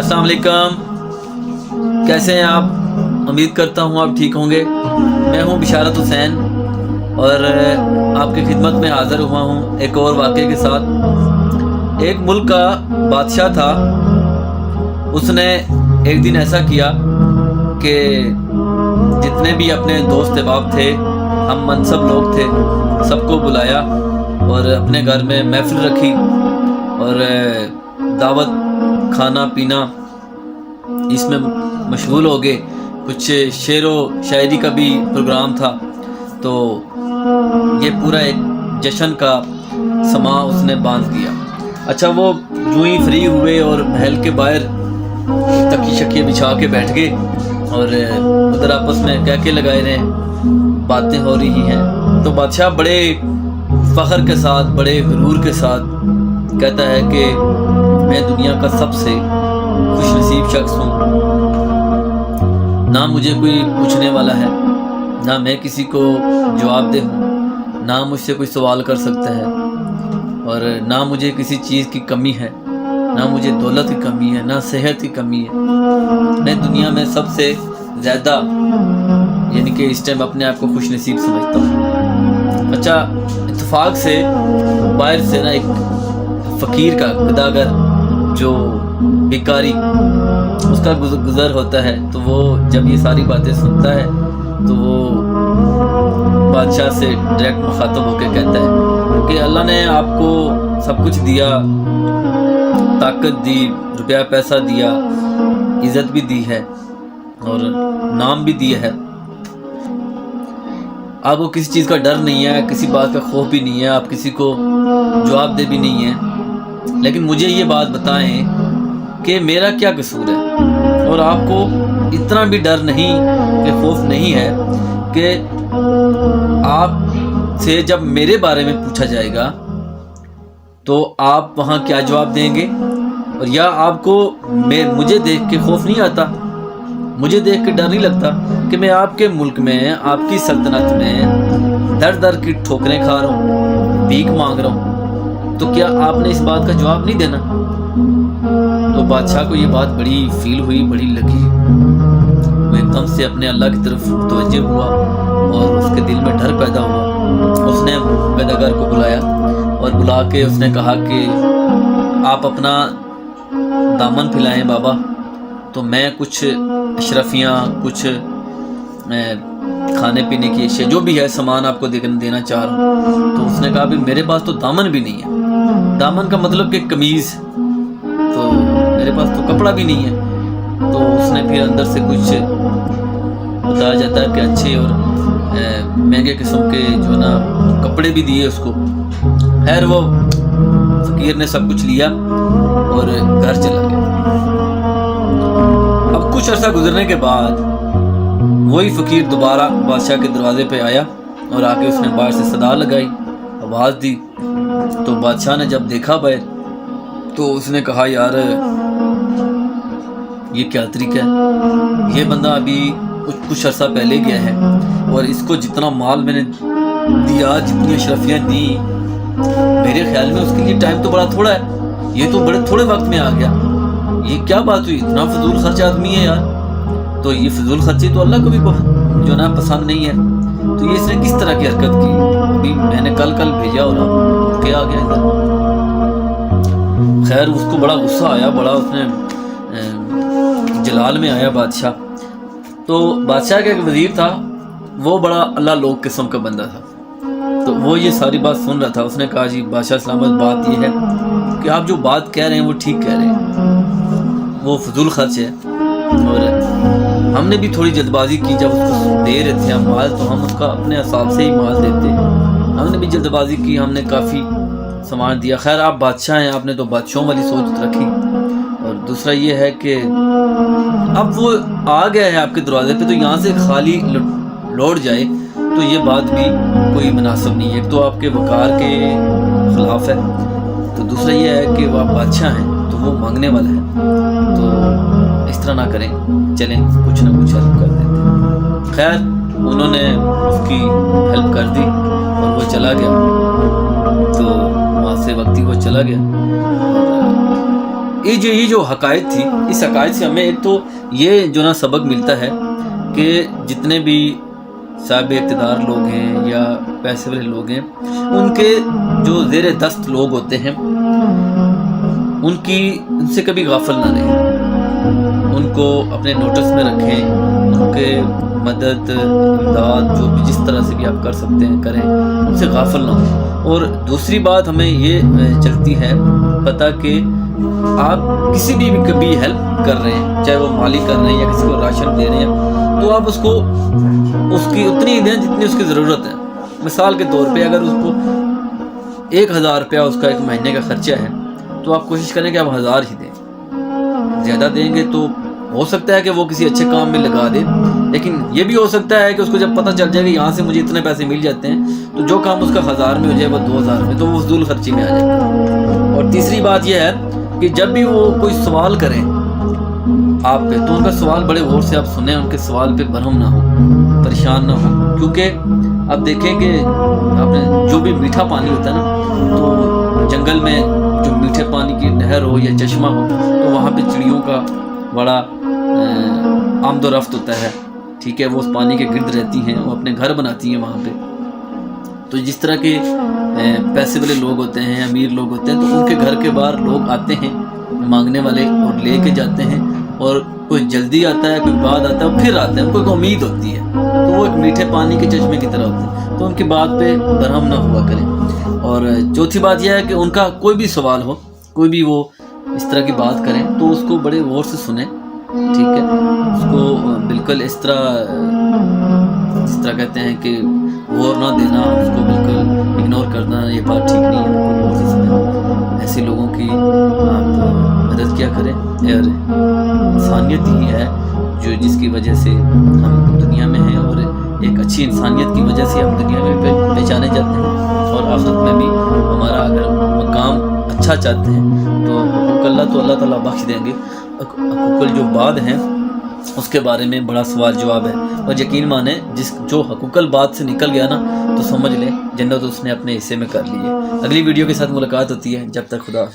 السلام علیکم، کیسے ہیں آپ؟ امید کرتا ہوں آپ ٹھیک ہوں گے۔ میں ہوں بشارت حسین اور آپ کی خدمت میں حاضر ہوا ہوں ایک اور واقعے کے ساتھ۔ ایک ملک کا بادشاہ تھا، اس نے ایک دن ایسا کیا کہ جتنے بھی اپنے دوست احباب تھے، ہم منصب لوگ تھے، سب کو بلایا اور اپنے گھر میں محفل رکھی اور دعوت، کھانا پینا اس میں مشغول ہو گئے۔ کچھ شعر و شاعری کا بھی پروگرام تھا، تو یہ پورا ایک جشن کا سما اس نے باندھ دیا۔ اچھا، وہ جو ہی فری ہوئے اور محل کے باہر تکیے شکیے بچھا کے بیٹھ گئے اور ادھر آپس میں کہکے لگائے رہے، باتیں ہو رہی ہیں۔ تو بادشاہ بڑے فخر کے ساتھ، بڑے غرور کے ساتھ کہتا ہے کہ میں دنیا کا سب سے خوش نصیب شخص ہوں، نہ مجھے کوئی پوچھنے والا ہے، نہ میں کسی کو جواب دہ ہوں، نہ مجھ سے کوئی سوال کر سکتا ہے، اور نہ مجھے کسی چیز کی کمی ہے، نہ مجھے دولت کی کمی ہے، نہ صحت کی کمی ہے۔ میں دنیا میں سب سے زیادہ یعنی کہ اس ٹائم اپنے آپ کو خوش نصیب سمجھتا ہوں۔ اچھا، اتفاق سے باہر سے نا ایک فقیر کا گداگر جو بیکاری اس کا گزر ہوتا ہے، تو وہ جب یہ ساری باتیں سنتا ہے تو وہ بادشاہ سے ڈائریکٹ مخاطب ہو کے کہتا ہے کہ اللہ نے آپ کو سب کچھ دیا، طاقت دی، روپیہ پیسہ دیا، عزت بھی دی ہے اور نام بھی دیا ہے، آپ کو کسی چیز کا ڈر نہیں ہے، کسی بات کا خوف بھی نہیں ہے، آپ کسی کو جواب دہ بھی نہیں ہے، لیکن مجھے یہ بات بتائیں کہ میرا کیا قصور ہے؟ اور آپ کو اتنا بھی ڈر نہیں کہ خوف نہیں ہے کہ آپ سے جب میرے بارے میں پوچھا جائے گا تو آپ وہاں کیا جواب دیں گے؟ اور یا آپ کو مجھے دیکھ کے خوف نہیں آتا، مجھے دیکھ کے ڈر نہیں لگتا کہ میں آپ کے ملک میں، آپ کی سلطنت میں در در کی ٹھوکریں کھا رہا ہوں، بھیک مانگ رہا ہوں، تو کیا آپ نے اس بات کا جواب نہیں دینا؟ تو بادشاہ کو یہ بات بڑی فیل ہوئی، بڑی لگی، وہ ایک دم سے اپنے اللہ کی طرف متوجہ ہوا اور اس کے دل میں ڈر پیدا ہوا۔ اس نے گداگر کو بلایا اور بلا کے اس نے کہا کہ آپ اپنا دامن پھیلائیں بابا، تو میں کچھ اشرفیاں، کچھ کھانے پینے کی اشیاء جو بھی ہے سامان آپ کو دینا چاہ رہا ہوں۔ تو اس نے کہا بھی میرے پاس تو دامن بھی نہیں ہے، دامن کا مطلب کہ قمیض، تو میرے پاس تو کپڑا بھی نہیں ہے۔ تو اس نے پھر اندر سے کچھ بتایا جاتا ہے کہ اچھے اور مہنگے قسم کے جو نا کپڑے بھی دیے اس کو۔ خیر، وہ فقیر نے سب کچھ لیا اور گھر چلا گیا۔ اب کچھ عرصہ گزرنے کے بعد وہی فقیر دوبارہ بادشاہ کے دروازے پہ آیا اور آ کے اس نے باہر سے صدا لگائی، آواز دی۔ تو بادشاہ نے جب دیکھا باہر تو اس نے کہا یار یہ کیا طریقہ ہے؟ یہ بندہ ابھی کچھ عرصہ پہلے گیا ہے اور اس کو جتنا مال میں نے دیا، جتنی اشرفیاں دی، میرے خیال میں اس کے لیے ٹائم تو بڑا تھوڑا ہے، یہ تو بڑے تھوڑے وقت میں آ گیا، یہ کیا بات ہوئی؟ اتنا فضول خرچ آدمی ہے یار۔ تو یہ فضول خرچی تو اللہ کو بھی جو نا پسند نہیں ہے، تو یہ اس نے کس طرح کی حرکت کی؟ ابھی میں نے کل بھیجا اور اب کیا آ گیا ادھر؟ خیر، اس کو بڑا غصہ آیا، بڑا اس نے جلال میں آیا بادشاہ۔ تو بادشاہ کا ایک وزیر تھا، وہ بڑا اللہ لوگ قسم کا بندہ تھا، تو وہ یہ ساری بات سن رہا تھا۔ اس نے کہا جی بادشاہ سلامت، بات یہ ہے کہ آپ جو بات کہہ رہے ہیں وہ ٹھیک کہہ رہے ہیں، وہ فضول خرچ ہے، اور ہم نے بھی تھوڑی جلد بازی کی، جب اس کو دے رہے تھے ہم مال تو ہم اس کا اپنے حساب سے ہی مال دیتے، ہم نے بھی جلد بازی کی، ہم نے کافی سامان دیا۔ خیر، آپ بادشاہ ہیں، آپ نے تو بادشاہوں والی سوچ رکھی۔ اور دوسرا یہ ہے کہ اب وہ آ گیا ہے آپ کے دروازے پہ، تو یہاں سے خالی لوٹ جائے تو یہ بات بھی کوئی مناسب نہیں ہے، ایک تو آپ کے وقار کے خلاف ہے، تو دوسرا یہ ہے کہ وہ آپ بادشاہ ہیں تو وہ مانگنے والا ہے، تو اس طرح نہ کریں، چلیں کچھ نہ کچھ ہیلپ کر دیتے۔ خیر، انہوں نے اس کی ہیلپ کر دی اور وہ چلا گیا، تو وہاں سے وقتی وہ چلا گیا، یہ جو حقائق تھی، اس حقائق سے ہمیں ایک تو یہ جو نا سبق ملتا ہے کہ جتنے بھی صاحب اقتدار لوگ ہیں یا پیسے والے لوگ ہیں، ان کے جو زیر دست لوگ ہوتے ہیں ان سے کبھی غافل نہ رہیں، ان کو اپنے نوٹس میں رکھیں، ان کے مدد امداد جو بھی جس طرح سے بھی آپ کر سکتے ہیں کریں، ان سے غافل نہ ہوں۔ اور دوسری بات ہمیں یہ چلتی ہے پتہ کہ آپ کسی بھی کبھی ہیلپ کر رہے ہیں، چاہے وہ مالی کر رہے ہیں یا کسی کو راشن دے رہے ہیں، تو آپ اس کو اس کی اتنی دیں جتنی اس کی ضرورت ہے۔ مثال کے طور پہ اگر اس کو 1000 روپیہ اس کا ایک مہینے کا خرچہ ہے تو آپ کوشش کریں کہ آپ 1000 ہی دیں۔ زیادہ دیں گے تو ہو سکتا ہے کہ وہ کسی اچھے کام میں لگا دے، لیکن یہ بھی ہو سکتا ہے کہ اس کو جب پتہ چل جائے کہ یہاں سے مجھے اتنے پیسے مل جاتے ہیں تو جو کام اس کا 1000 میں ہو جائے وہ 2000 میں، تو وہ فضول خرچی میں آ جائے گا۔ اور تیسری بات یہ ہے کہ جب بھی وہ کوئی سوال کریں آپ پہ تو ان کا سوال بڑے غور سے آپ سنیں، ان کے سوال پہ برہم نہ ہو، پریشان نہ ہو، کیونکہ آپ دیکھیں کہ آپ نے جو بھی میٹھا پانی ہوتا ہے نا، تو جنگل میں جو میٹھے پانی کی نہر ہو یا چشمہ ہو تو وہاں پہ چڑیوں کا بڑا آمد و رفت ہوتا ہے، ٹھیک ہے، وہ اس پانی کے گرد رہتی ہیں، وہ اپنے گھر بناتی ہیں وہاں پہ۔ تو جس طرح کے پیسے والے لوگ ہوتے ہیں، امیر لوگ ہوتے ہیں، تو ان کے گھر کے باہر لوگ آتے ہیں مانگنے والے اور لے کے جاتے ہیں، اور کوئی جلدی آتا ہے، کوئی بعد آتا ہے، پھر آتا ہے، ان کو ایک امید ہوتی ہے، تو وہ ایک میٹھے پانی کے چشمے کی طرح ہوتے ہیں، تو ان کی بات پہ برہم نہ ہوا کریں۔ اور چوتھی بات یہ ہے کہ ان کا کوئی بھی سوال ہو، کوئی بھی وہ اس طرح کی بات کریں تو اس کو بڑے غور سے سنیں، ٹھیک ہے، اس کو بالکل اس طرح کہتے ہیں کہ غور نہ دینا، اس کو بالکل اگنور کرنا، یہ بات ٹھیک نہیں ہے، غور سے سنیں۔ ایسے لوگوں کی آپ مدد کیا کریں، اور انسانیت ہی ہے جو جس کی وجہ سے ہم دنیا میں ہیں، اور ایک اچھی انسانیت کی وجہ سے ہم دنیا میں پہچانے جاتے ہیں، اور آخرت میں بھی ہمارا اگر مقام اچھا چاہتے ہیں تو حقوق اللہ تو اللہ تعالیٰ بخش دیں گے، حقوق جو بعد ہیں اس کے بارے میں بڑا سوال جواب ہے، اور یقین مانیں جو حقوق البعد سے نکل گیا نا تو سمجھ لیں جنت اس نے اپنے حصے میں کر لی ہے۔ اگلی ویڈیو کے ساتھ ملاقات ہوتی ہے، جب تک خدا حافظ۔